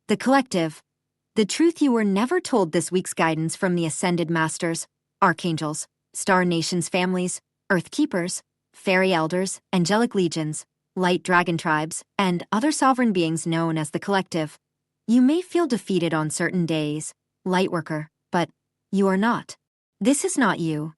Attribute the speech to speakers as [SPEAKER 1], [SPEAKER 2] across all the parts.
[SPEAKER 1] The collective. The truth you were never told. This week's guidance from the Ascended Masters, Archangels, Star Nations families, Earth Keepers, Fairy Elders, Angelic Legions, Light Dragon Tribes, and other sovereign beings known as the collective. You may feel defeated on certain days, Lightworker, but you are not. This is not you.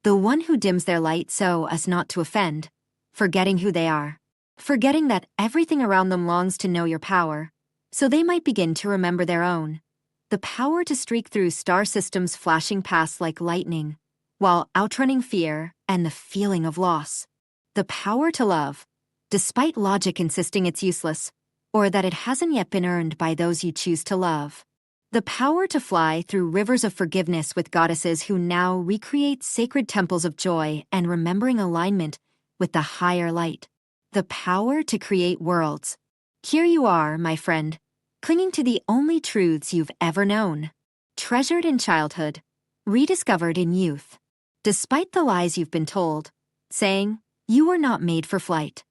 [SPEAKER 1] The one who dims their light so as not to offend, forgetting who they are, forgetting that everything around them longs to know your power, so they might begin to remember their own. The power to streak through star systems flashing past like lightning, while outrunning fear and the feeling of loss. The power to love, despite logic insisting it's useless, or that it hasn't yet been earned by those you choose to love. The power to fly through rivers of forgiveness with goddesses who now recreate sacred temples of joy and remembering alignment with the higher light. The power to create worlds. Here you are, my friend, clinging to the only truths you've ever known. Treasured in childhood, rediscovered in youth. Despite the lies you've been told, saying, you were not made for flight.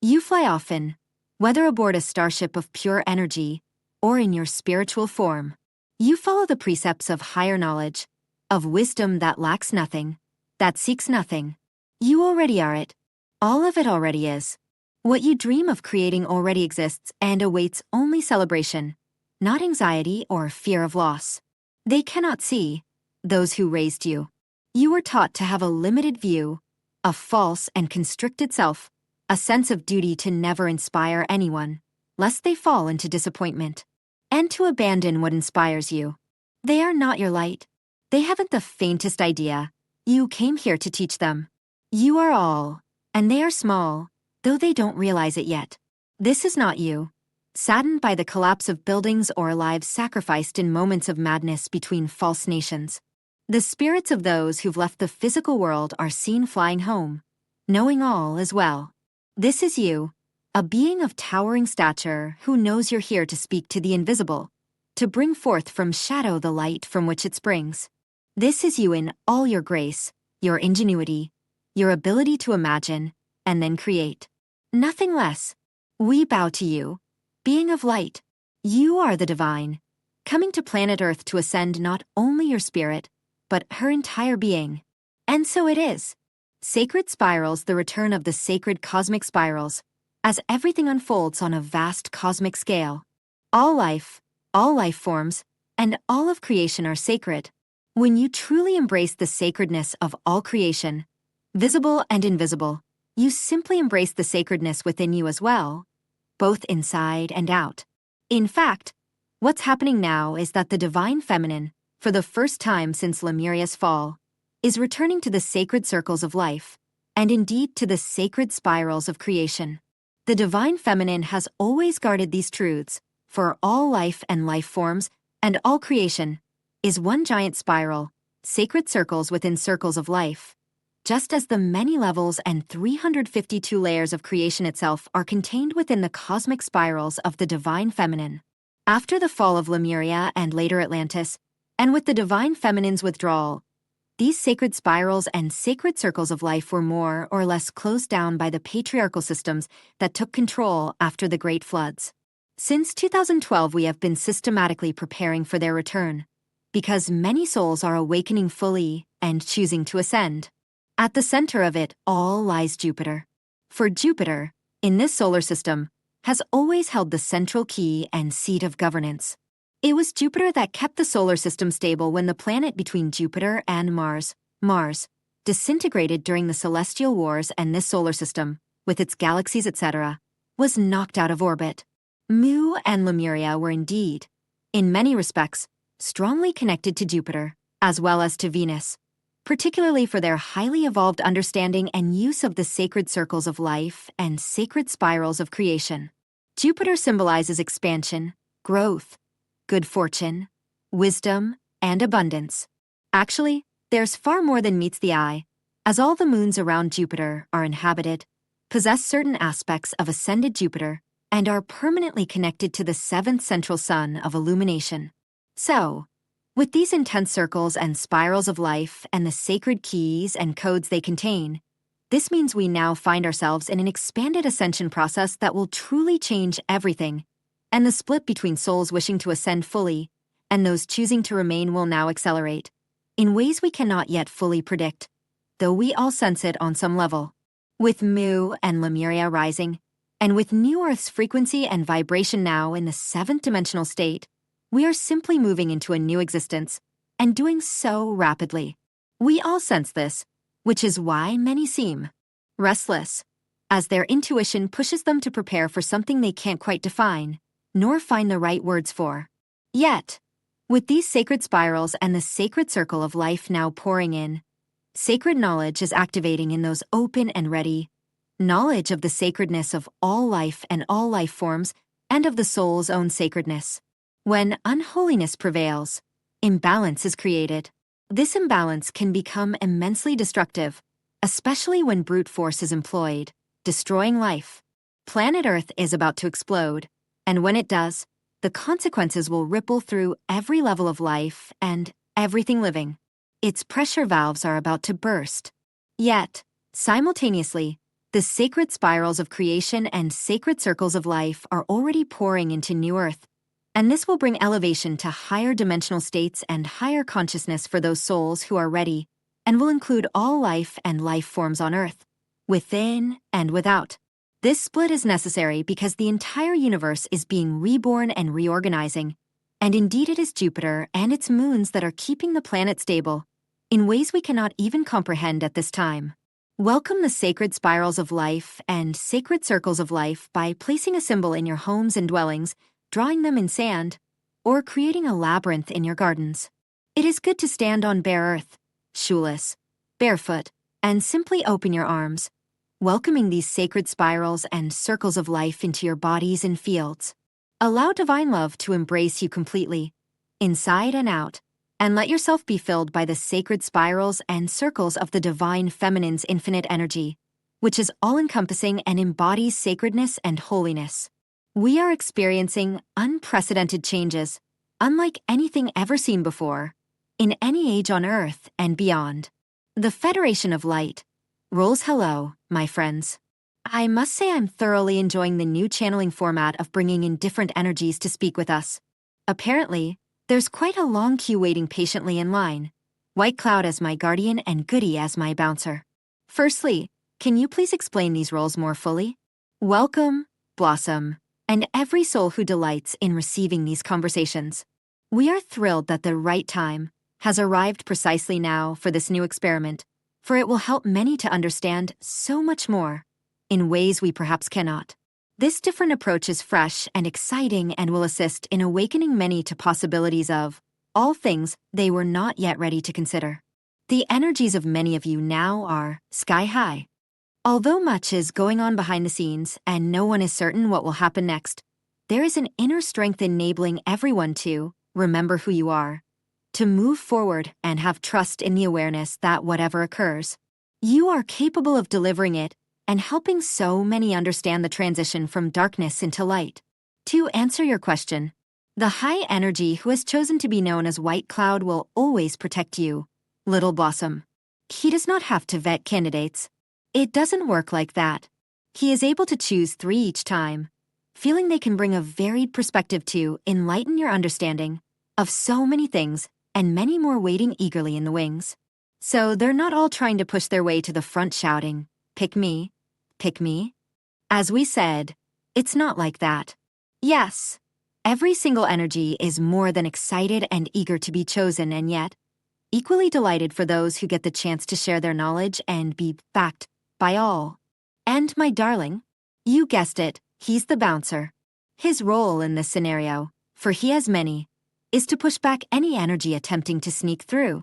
[SPEAKER 1] You fly often, whether aboard a starship of pure energy or in your spiritual form. You follow the precepts of higher knowledge, of wisdom that lacks nothing, that seeks nothing. You already are it. All of it already is. What you dream of creating already exists and awaits only celebration, not anxiety or fear of loss. They cannot see, those who raised you. You were taught to have a limited view, a false and constricted self, a sense of duty to never inspire anyone, lest they fall into disappointment, and to abandon what inspires you. They are not your light. They haven't the faintest idea. You came here to teach them. You are all, and they are small, though they don't realize it yet. This is not you, saddened by the collapse of buildings or lives sacrificed in moments of madness between false nations. The spirits of those who've left the physical world are seen flying home, knowing all as well. This is you, a being of towering stature who knows you're here to speak to the invisible, to bring forth from shadow the light from which it springs. This is you in all your grace, your ingenuity, your ability to imagine, and then create. Nothing less. We bow to you, being of light. You are the divine, coming to planet Earth to ascend not only your spirit, but her entire being. And so it is. Sacred spirals, the return of the sacred cosmic spirals, as everything unfolds on a vast cosmic scale. All life forms, and all of creation are sacred. When you truly embrace the sacredness of all creation, visible and invisible, you simply embrace the sacredness within you as well, both inside and out. In fact, what's happening now is that the divine feminine, for the first time since Lemuria's fall, is returning to the sacred circles of life, and indeed to the sacred spirals of creation. The divine feminine has always guarded these truths, for all life and life forms, and all creation, is one giant spiral, sacred circles within circles of life. Just as the many levels and 352 layers of creation itself are contained within the cosmic spirals of the divine feminine. After the fall of Lemuria and later Atlantis, and with the divine feminine's withdrawal, these sacred spirals and sacred circles of life were more or less closed down by the patriarchal systems that took control after the Great Floods. Since 2012, we have been systematically preparing for their return, because many souls are awakening fully and choosing to ascend. At the center of it all lies Jupiter. For Jupiter, in this solar system, has always held the central key and seat of governance. It was Jupiter that kept the solar system stable when the planet between Jupiter and Mars, disintegrated during the celestial wars, and this solar system, with its galaxies etc., was knocked out of orbit. Mu and Lemuria were indeed, in many respects, strongly connected to Jupiter, as well as to Venus, particularly for their highly evolved understanding and use of the sacred circles of life and sacred spirals of creation. Jupiter symbolizes expansion, growth, good fortune, wisdom, and abundance. Actually, there's far more than meets the eye, as all the moons around Jupiter are inhabited, possess certain aspects of ascended Jupiter, and are permanently connected to the seventh central sun of illumination. So, with these intense circles and spirals of life and the sacred keys and codes they contain, this means we now find ourselves in an expanded ascension process that will truly change everything, And the split between souls wishing to ascend fully and those choosing to remain will now accelerate, in ways we cannot yet fully predict, though we all sense it on some level. With Mu and Lemuria rising, and with New Earth's frequency and vibration now in the 7th dimensional state, we are simply moving into a new existence, and doing so rapidly. We all sense this, which is why many seem restless, as their intuition pushes them to prepare for something they can't quite define, nor find the right words for. Yet, with these sacred spirals and the sacred circle of life now pouring in, sacred knowledge is activating in those open and ready, knowledge of the sacredness of all life and all life forms, and of the soul's own sacredness. When unholiness prevails, imbalance is created. This imbalance can become immensely destructive, especially when brute force is employed, destroying life. Planet Earth is about to explode, and when it does, the consequences will ripple through every level of life and everything living. Its pressure valves are about to burst. Yet, simultaneously, the sacred spirals of creation and sacred circles of life are already pouring into New Earth, and this will bring elevation to higher dimensional states and higher consciousness for those souls who are ready, and will include all life and life forms on Earth, within and without. This split is necessary because the entire universe is being reborn and reorganizing, and indeed it is Jupiter and its moons that are keeping the planet stable, in ways we cannot even comprehend at this time. Welcome the sacred spirals of life and sacred circles of life by placing a symbol in your homes and dwellings, drawing them in sand, or creating a labyrinth in your gardens. It is good to stand on bare earth, shoeless, barefoot, and simply open your arms, welcoming these sacred spirals and circles of life into your bodies and fields. Allow divine love to embrace you completely, inside and out, and let yourself be filled by the sacred spirals and circles of the divine feminine's infinite energy, which is all-encompassing and embodies sacredness and holiness. We are experiencing unprecedented changes, unlike anything ever seen before, in any age on Earth and beyond. The Federation of Light rolls hello, my friends. I must say I'm thoroughly enjoying the new channeling format of bringing in different energies to speak with us. Apparently, there's quite a long queue waiting patiently in line, White Cloud as my guardian and Goody as my bouncer. Firstly, can you please explain these roles more fully? Welcome, Blossom, and every soul who delights in receiving these conversations. We are thrilled that the right time has arrived precisely now for this new experiment, for it will help many to understand so much more, in ways we perhaps cannot. This different approach is fresh and exciting and will assist in awakening many to possibilities of all things they were not yet ready to consider. The energies of many of you now are sky high. Although much is going on behind the scenes and no one is certain what will happen next, there is an inner strength enabling everyone to remember who you are, to move forward and have trust in the awareness that whatever occurs, you are capable of delivering it and helping so many understand the transition from darkness into light. To answer your question, the high energy who has chosen to be known as White Cloud will always protect you, Little Blossom. He does not have to vet candidates. It doesn't work like that. He is able to choose 3 each time, feeling they can bring a varied perspective to enlighten your understanding of so many things and many more waiting eagerly in the wings. So they're not all trying to push their way to the front shouting, "Pick me, pick me." As we said, it's not like that. Yes, every single energy is more than excited and eager to be chosen, and yet equally delighted for those who get the chance to share their knowledge and be backed by all. And my darling, you guessed it, he's the bouncer. His role in this scenario, for he has many, is to push back any energy attempting to sneak through.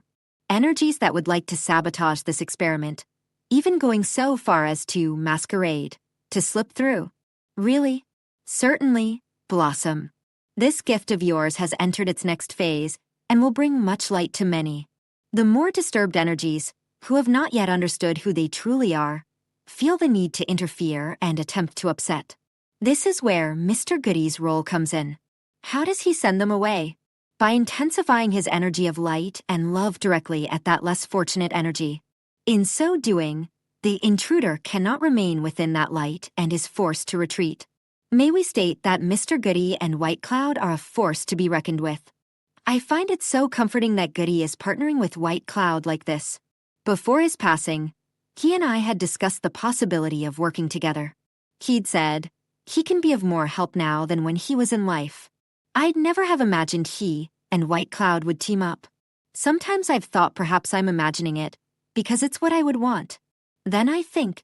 [SPEAKER 1] Energies that would like to sabotage this experiment, even going so far as to masquerade, to slip through. Really? Certainly, Blossom. This gift of yours has entered its next phase and will bring much light to many. The more disturbed energies, who have not yet understood who they truly are, feel the need to interfere and attempt to upset. This is where Mr. Goody's role comes in. How does he send them away? By intensifying his energy of light and love directly at that less fortunate energy. In so doing, the intruder cannot remain within that light and is forced to retreat. May we state that Mr. Goody and White Cloud are a force to be reckoned with. I find it so comforting that Goody is partnering with White Cloud like this. Before his passing, he and I had discussed the possibility of working together. He'd said, he can be of more help now than when he was in life. I'd never have imagined he and White Cloud would team up. Sometimes I've thought perhaps I'm imagining it, because it's what I would want. Then I think,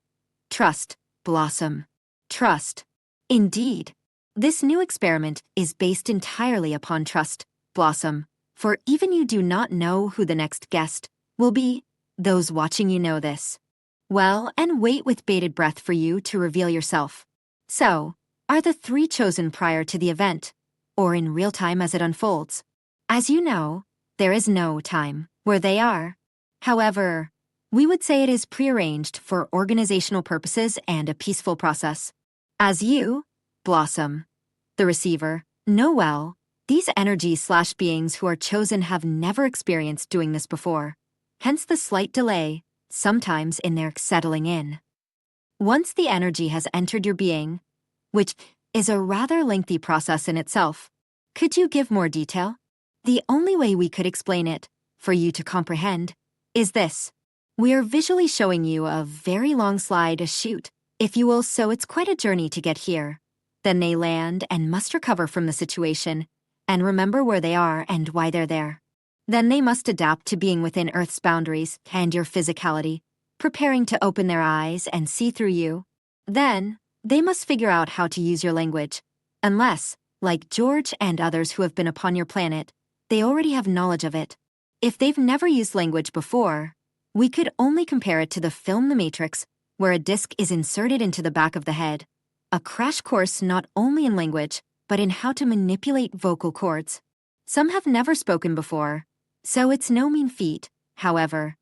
[SPEAKER 1] trust, Blossom. Trust. Indeed. This new experiment is based entirely upon trust, Blossom, for even you do not know who the next guest will be. Those watching you know this. Well, and wait with bated breath for you to reveal yourself. So, are the three chosen prior to the event, or in real time as it unfolds? As you know, there is no time where they are. However, we would say it is prearranged for organizational purposes and a peaceful process. As you, Blossom, the receiver, know well, these energies/beings who are chosen have never experienced doing this before. Hence the slight delay, sometimes in their settling in. Once the energy has entered your being, which is a rather lengthy process in itself, could you give more detail? The only way we could explain it, for you to comprehend, is this. We are visually showing you a very long slide, a chute, if you will, so it's quite a journey to get here. Then they land and must recover from the situation, and remember where they are and why they're there. Then they must adapt to being within Earth's boundaries and your physicality, preparing to open their eyes and see through you. Then, they must figure out how to use your language, unless, like George and others who have been upon your planet, they already have knowledge of it. If they've never used language before, we could only compare it to the film The Matrix, where a disc is inserted into the back of the head. A crash course not only in language, but in how to manipulate vocal cords. Some have never spoken before, so it's no mean feat. However,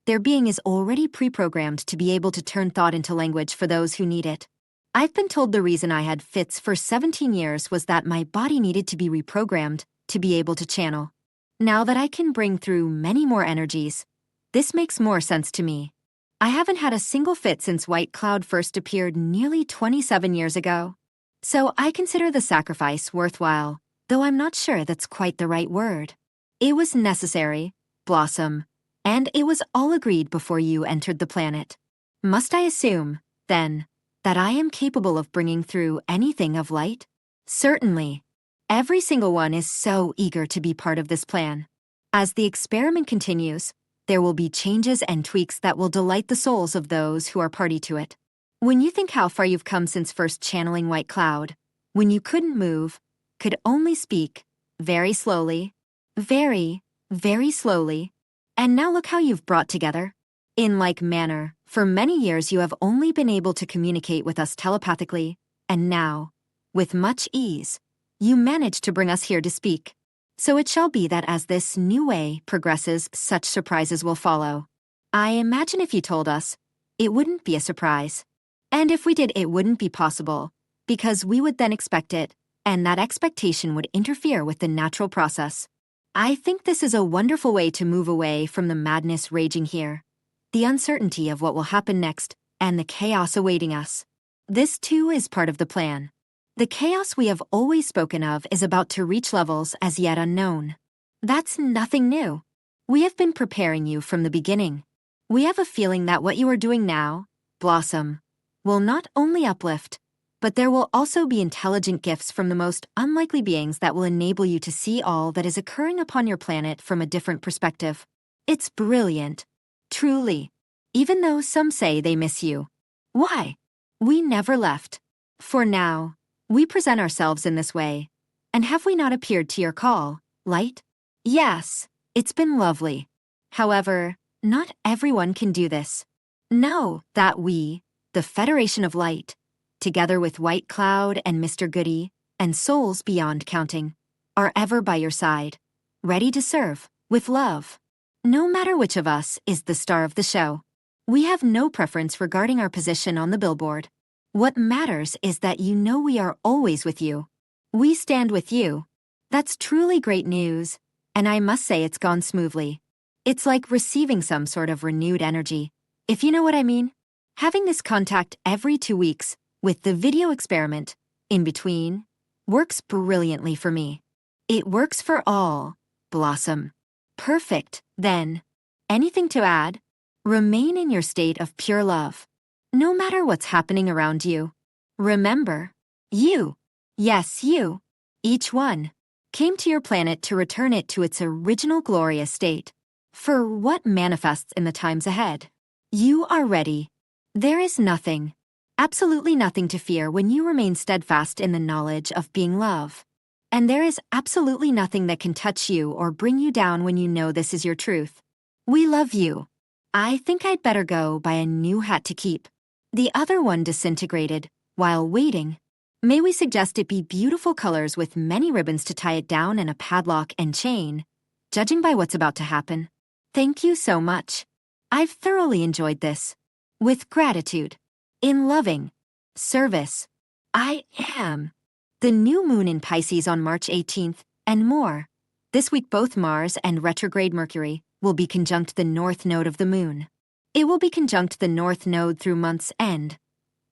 [SPEAKER 1] their being is already pre-programmed to be able to turn thought into language for those who need it. I've been told the reason I had fits for 17 years was that my body needed to be reprogrammed to be able to channel. Now that I can bring through many more energies, this makes more sense to me. I haven't had a single fit since White Cloud first appeared nearly 27 years ago. So I consider the sacrifice worthwhile, though I'm not sure that's quite the right word. It was necessary, Blossom, and it was all agreed before you entered the planet. Must I assume, then, that I am capable of bringing through anything of light? Certainly. Every single one is so eager to be part of this plan. As the experiment continues, there will be changes and tweaks that will delight the souls of those who are party to it. When you think how far you've come since first channeling White Cloud, when you couldn't move, could only speak, very slowly, very, very slowly, and now look how you've brought together. In like manner, for many years you have only been able to communicate with us telepathically, and now, with much ease, you manage to bring us here to speak. So it shall be that as this new way progresses, such surprises will follow. I imagine if you told us, it wouldn't be a surprise. And if we did, it wouldn't be possible, because we would then expect it, and that expectation would interfere with the natural process. I think this is a wonderful way to move away from the madness raging here, the uncertainty of what will happen next, and the chaos awaiting us. This too is part of the plan. The chaos we have always spoken of is about to reach levels as yet unknown. That's nothing new. We have been preparing you from the beginning. We have a feeling that what you are doing now, Blossom, will not only uplift, but there will also be intelligent gifts from the most unlikely beings that will enable you to see all that is occurring upon your planet from a different perspective. It's brilliant. Truly. Even though some say they miss you. Why? We never left. For now, we present ourselves in this way. And have we not appeared to your call, Light? Yes, it's been lovely. However, not everyone can do this. Know that we, the Federation of Light, together with White Cloud and Mr. Goody, and souls beyond counting, are ever by your side, ready to serve, with love. No matter which of us is the star of the show, we have no preference regarding our position on the billboard. What matters is that you know we are always with you. We stand with you. That's truly great news, and I must say it's gone smoothly. It's like receiving some sort of renewed energy, if you know what I mean. Having this contact every 2 weeks, with the video experiment, in between, works brilliantly for me. It works for all. Blossom. Perfect, then. Anything to add? Remain in your state of pure love. No matter what's happening around you. Remember, you, yes, you, each one, came to your planet to return it to its original glorious state. For what manifests in the times ahead. You are ready. There is nothing, absolutely nothing to fear when you remain steadfast in the knowledge of being love. And there is absolutely nothing that can touch you or bring you down when you know this is your truth. We love you. I think I'd better go buy a new hat to keep. The other one disintegrated. While waiting, may we suggest it be beautiful colors with many ribbons to tie it down and a padlock and chain, judging by what's about to happen. Thank you so much. I've thoroughly enjoyed this. With gratitude. In loving service. I am. The new moon in Pisces on March 18th, and more. This week both Mars and retrograde Mercury will be conjunct the north node of the moon. It will be conjunct the north node through month's end,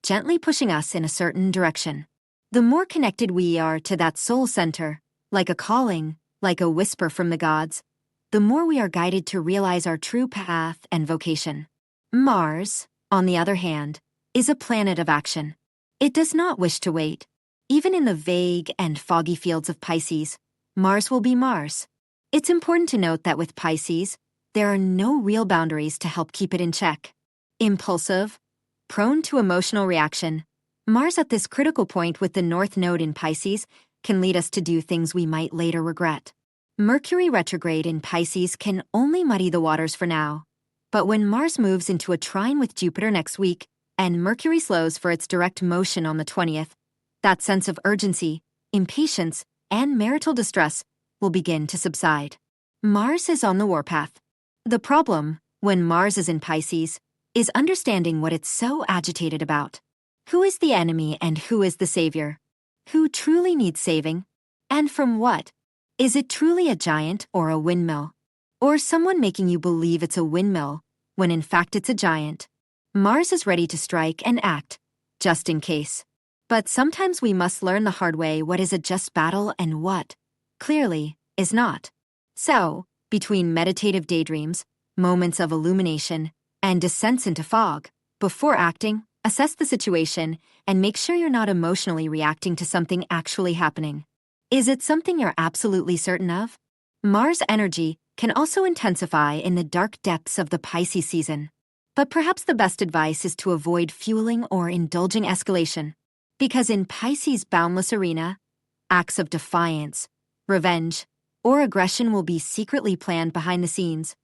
[SPEAKER 1] gently pushing us in a certain direction. The more connected we are to that soul center, like a calling, like a whisper from the gods, the more we are guided to realize our true path and vocation. Mars, on the other hand, is a planet of action. It does not wish to wait. Even in the vague and foggy fields of Pisces, Mars will be Mars. It's important to note that with Pisces, there are no real boundaries to help keep it in check. Impulsive, prone to emotional reaction, Mars at this critical point with the North Node in Pisces can lead us to do things we might later regret. Mercury retrograde in Pisces can only muddy the waters for now. But when Mars moves into a trine with Jupiter next week and Mercury slows for its direct motion on the 20th, that sense of urgency, impatience, and marital distress will begin to subside. Mars is on the warpath. The problem, when Mars is in Pisces, is understanding what it's so agitated about. Who is the enemy and who is the savior? Who truly needs saving? And from what? Is it truly a giant or a windmill? Or someone making you believe it's a windmill, when in fact it's a giant? Mars is ready to strike and act, just in case. But sometimes we must learn the hard way what is a just battle and what, clearly, is not. So, between meditative daydreams, moments of illumination, and descents into fog, before acting, assess the situation and make sure you're not emotionally reacting to something actually happening. Is it something you're absolutely certain of? Mars energy can also intensify in the dark depths of the Pisces season. But perhaps the best advice is to avoid fueling or indulging escalation. Because in Pisces' boundless arena, acts of defiance, revenge, or aggression will be secretly planned behind the scenes,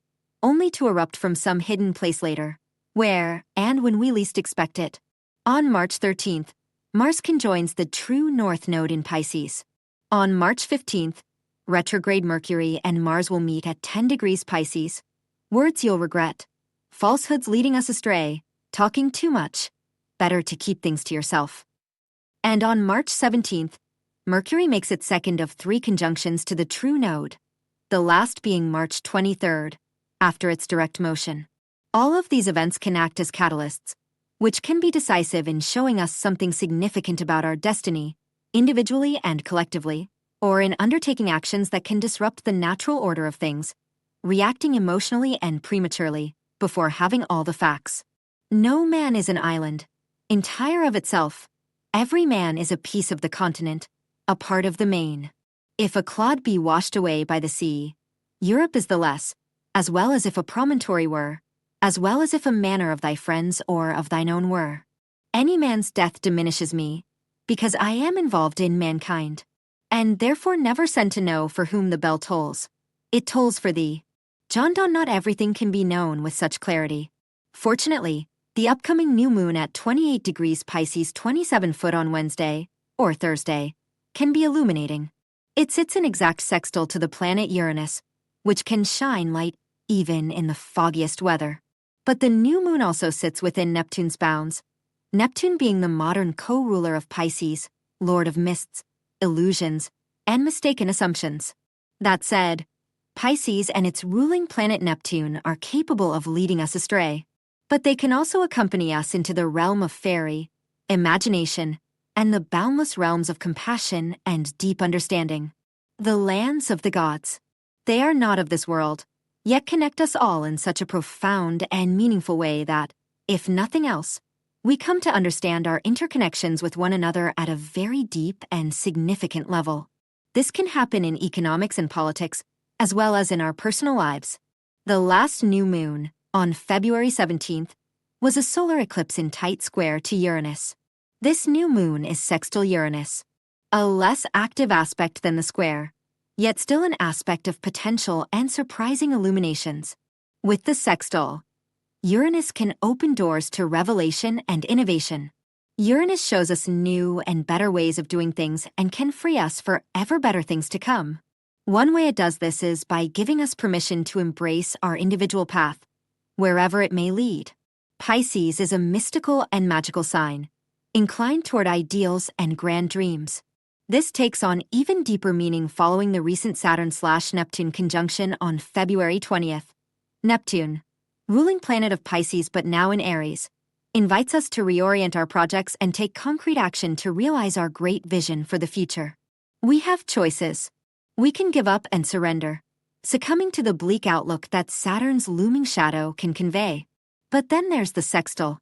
[SPEAKER 1] only to erupt from some hidden place later, where and when we least expect it. On March 13th, Mars conjoins the true North Node in Pisces. On March 15th, retrograde Mercury and Mars will meet at 10 degrees Pisces. Words you'll regret. Falsehoods leading us astray. Talking too much. Better to keep things to yourself. And on March 17th, Mercury makes its second of 3 conjunctions to the true node, the last being March 23rd, after its direct motion. All of these events can act as catalysts, which can be decisive in showing us something significant about our destiny, individually and collectively, or in undertaking actions that can disrupt the natural order of things, reacting emotionally and prematurely before having all the facts. No man is an island, entire of itself. Every man is a piece of the continent, a part of the main. If a clod be washed away by the sea, Europe is the less, as well as if a promontory were, as well as if a manor of thy friends or of thine own were. Any man's death diminishes me, because I am involved in mankind, and therefore never sent to know for whom the bell tolls. It tolls for thee. John Donne, not everything can be known with such clarity. Fortunately, the upcoming new moon at 28 degrees Pisces 27 foot on Wednesday, or Thursday, can be illuminating. It sits in exact sextile to the planet Uranus, which can shine light even in the foggiest weather. But the new moon also sits within Neptune's bounds, Neptune being the modern co-ruler of Pisces, lord of mists, illusions, and mistaken assumptions. That said, Pisces and its ruling planet Neptune are capable of leading us astray. But they can also accompany us into the realm of fairy, imagination, and the boundless realms of compassion and deep understanding. The lands of the gods. They are not of this world, yet connect us all in such a profound and meaningful way that, if nothing else, we come to understand our interconnections with one another at a very deep and significant level. This can happen in economics and politics, as well as in our personal lives. The last new moon, on February 17th, was a solar eclipse in tight square to Uranus. This new moon is sextile Uranus, a less active aspect than the square, yet still an aspect of potential and surprising illuminations. With the sextile, Uranus can open doors to revelation and innovation. Uranus shows us new and better ways of doing things and can free us for ever better things to come. One way it does this is by giving us permission to embrace our individual path, wherever it may lead. Pisces is a mystical and magical sign, inclined toward ideals and grand dreams. This takes on even deeper meaning following the recent Saturn/Neptune conjunction on February 20th. Neptune, ruling planet of Pisces but now in Aries, invites us to reorient our projects and take concrete action to realize our great vision for the future. We have choices. We can give up and surrender, succumbing to the bleak outlook that Saturn's looming shadow can convey. But then there's the sextile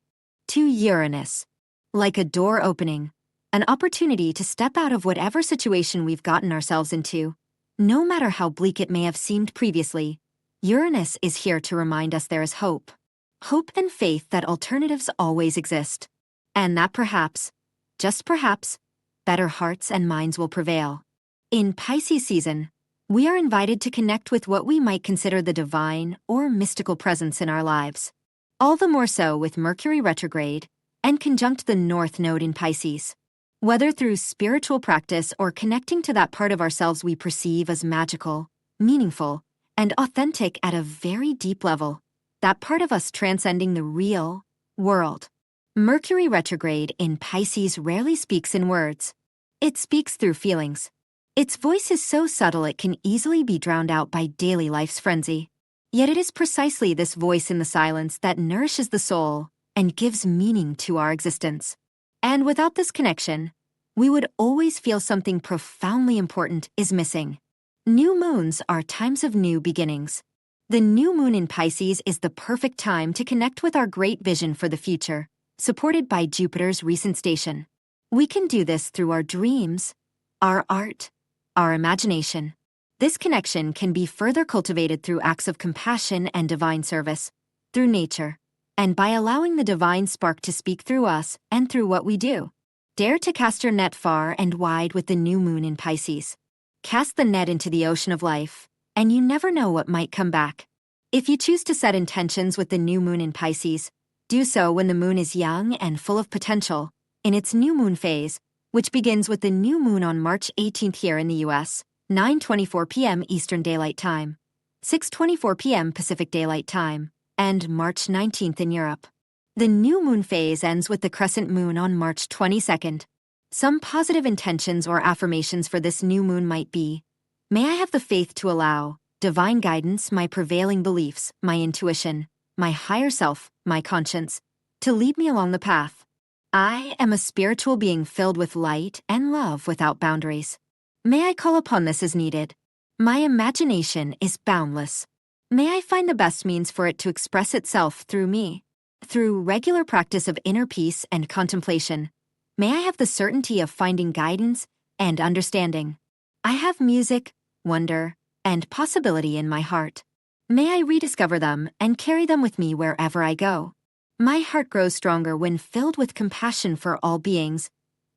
[SPEAKER 1] to Uranus, like a door opening, an opportunity to step out of whatever situation we've gotten ourselves into. No matter how bleak it may have seemed previously, Uranus is here to remind us there is hope. Hope and faith that alternatives always exist. And that perhaps, just perhaps, better hearts and minds will prevail. In Pisces season, we are invited to connect with what we might consider the divine or mystical presence in our lives. All the more so with Mercury retrograde and conjunct the North Node in Pisces. Whether through spiritual practice or connecting to that part of ourselves we perceive as magical, meaningful, and authentic at a very deep level, that part of us transcending the real world. Mercury retrograde in Pisces rarely speaks in words. It speaks through feelings. Its voice is so subtle it can easily be drowned out by daily life's frenzy. Yet it is precisely this voice in the silence that nourishes the soul and gives meaning to our existence. And without this connection, we would always feel something profoundly important is missing. New moons are times of new beginnings. The new moon in Pisces is the perfect time to connect with our great vision for the future, supported by Jupiter's recent station. We can do this through our dreams, our art, our imagination. This connection can be further cultivated through acts of compassion and divine service, through nature, and by allowing the divine spark to speak through us and through what we do. Dare to cast your net far and wide with the new moon in Pisces. Cast the net into the ocean of life, and you never know what might come back. If you choose to set intentions with the new moon in Pisces, do so when the moon is young and full of potential, in its new moon phase, which begins with the new moon on March 18th here in the U.S., 9:24 p.m. Eastern Daylight Time, 6:24 p.m. Pacific Daylight Time, and March 19th in Europe. The new moon phase ends with the crescent moon on March 22nd. Some positive intentions or affirmations for this new moon might be, may I have the faith to allow divine guidance, my prevailing beliefs, my intuition, my higher self, my conscience, to lead me along the path. I am a spiritual being filled with light and love without boundaries. May I call upon this as needed. My imagination is boundless. May I find the best means for it to express itself through me. Through regular practice of inner peace and contemplation, may I have the certainty of finding guidance and understanding. I have music, wonder, and possibility in my heart. May I rediscover them and carry them with me wherever I go. My heart grows stronger when filled with compassion for all beings,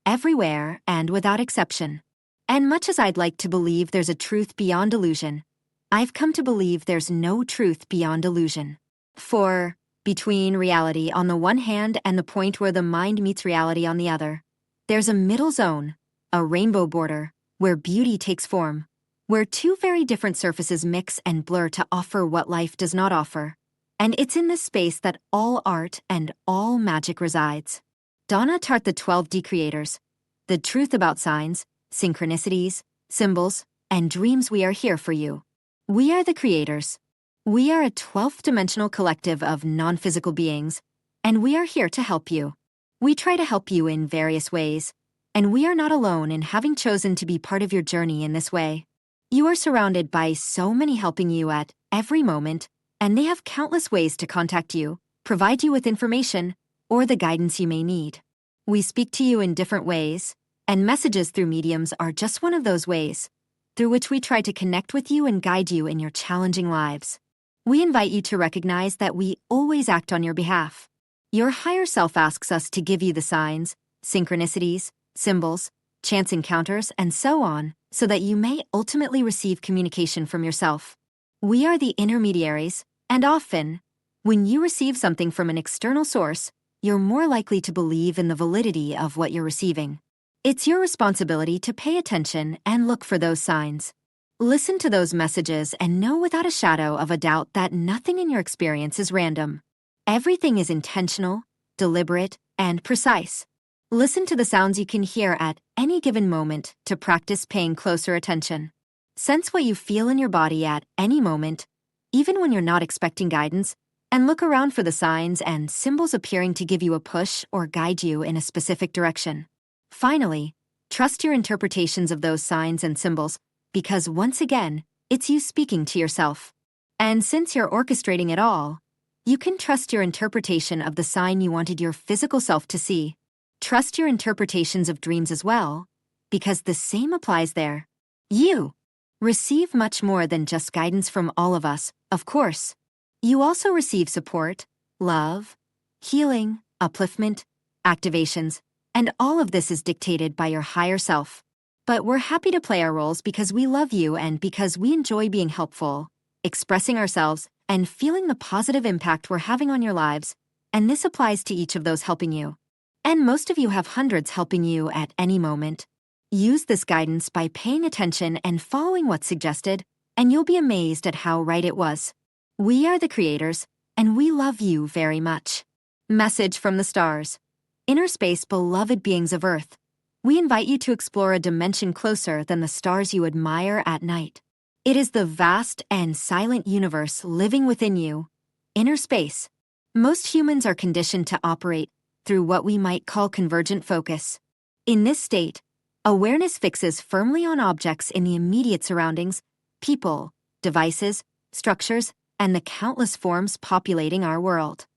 [SPEAKER 1] everywhere and without exception. And much as I'd like to believe there's a truth beyond illusion, I've come to believe there's no truth beyond illusion. For, between reality on the one hand and the point where the mind meets reality on the other, there's a middle zone, a rainbow border, where beauty takes form, where two very different surfaces mix and blur to offer what life does not offer. And it's in this space that all art and all magic resides. Donna Tartt, the 12D creators, the truth about signs, synchronicities, symbols, and dreams. We are here for you. We are the creators. We are a 12th dimensional collective of non-physical beings, and we are here to help you. We try to help you in various ways, And we are not alone in having chosen to be part of your journey in this way. You are surrounded by so many helping you at every moment, and they have countless ways to contact you, provide you with information, or the guidance you may need. We speak to you in different ways, and messages through mediums are just one of those ways, through which we try to connect with you and guide you in your challenging lives. We invite you to recognize that we always act on your behalf. Your higher self asks us to give you the signs, synchronicities, symbols, chance encounters, and so on, so that you may ultimately receive communication from yourself. We are the intermediaries, and often, when you receive something from an external source, you're more likely to believe in the validity of what you're receiving. It's your responsibility to pay attention and look for those signs. Listen to those messages and know without a shadow of a doubt that nothing in your experience is random. Everything is intentional, deliberate, and precise. Listen to the sounds you can hear at any given moment to practice paying closer attention. Sense what you feel in your body at any moment, even when you're not expecting guidance, and look around for the signs and symbols appearing to give you a push or guide you in a specific direction. Finally, trust your interpretations of those signs and symbols, because once again, it's you speaking to yourself. And since you're orchestrating it all, you can trust your interpretation of the sign you wanted your physical self to see. Trust your interpretations of dreams as well, because the same applies there. You receive much more than just guidance from all of us, of course. You also receive support, love, healing, upliftment, activations, and all of this is dictated by your higher self. But we're happy to play our roles because we love you and because we enjoy being helpful, expressing ourselves, and feeling the positive impact we're having on your lives, and this applies to each of those helping you. And most of you have hundreds helping you at any moment. Use this guidance by paying attention and following what's suggested, and you'll be amazed at how right it was. We are the creators, and we love you very much. Message from the stars. Inner space, beloved beings of Earth. We invite you to explore a dimension closer than the stars you admire at night. It is the vast and silent universe living within you, inner space. Most humans are conditioned to operate through what we might call convergent focus. In this state, awareness fixes firmly on objects in the immediate surroundings, people, devices, structures, and the countless forms populating our world.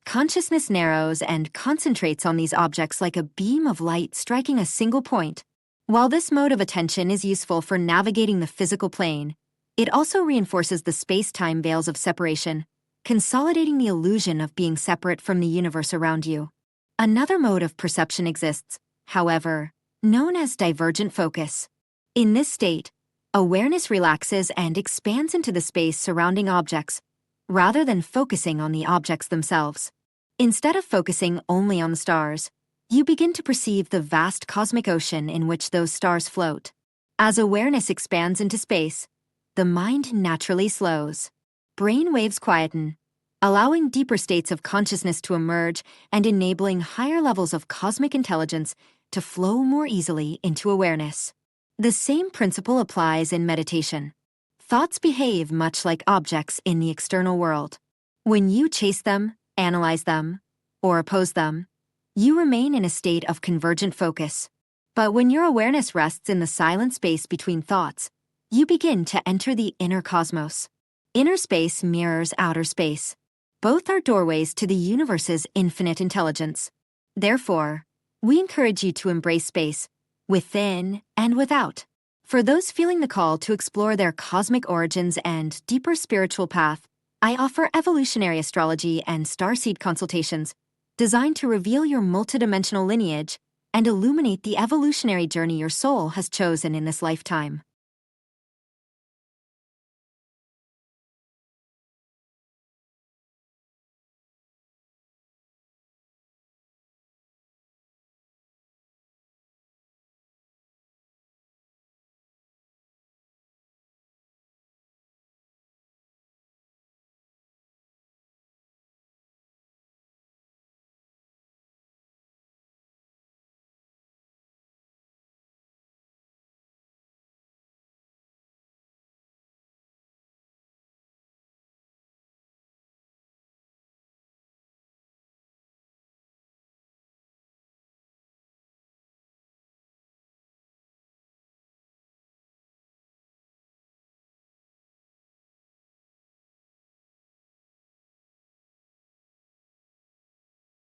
[SPEAKER 1] Consciousness narrows and concentrates on these objects like a beam of light striking a single point. While this mode of attention is useful for navigating the physical plane, it also reinforces the space-time veils of separation, consolidating the illusion of being separate from the universe around you. Another mode of perception exists, however, known as divergent focus. In this state, awareness relaxes and expands into the space surrounding objects, rather than focusing on the objects themselves. Instead of focusing only on the stars, you begin to perceive the vast cosmic ocean in which those stars float. As awareness expands into space, the mind naturally slows. Brain waves quieten, allowing deeper states of consciousness to emerge and enabling higher levels of cosmic intelligence to flow more easily into awareness. The same principle applies in meditation. Thoughts behave much like objects in the external world. When you chase them, analyze them, or oppose them, you remain in a state of convergent focus. But when your awareness rests in the silent space between thoughts, you begin to enter the inner cosmos. Inner space mirrors outer space. Both are doorways to the universe's infinite intelligence. Therefore, we encourage you to embrace space, within and without. For those feeling the call to explore their cosmic origins and deeper spiritual path, I offer evolutionary astrology and starseed consultations designed to reveal your multidimensional lineage and illuminate the evolutionary journey your soul has chosen in this lifetime.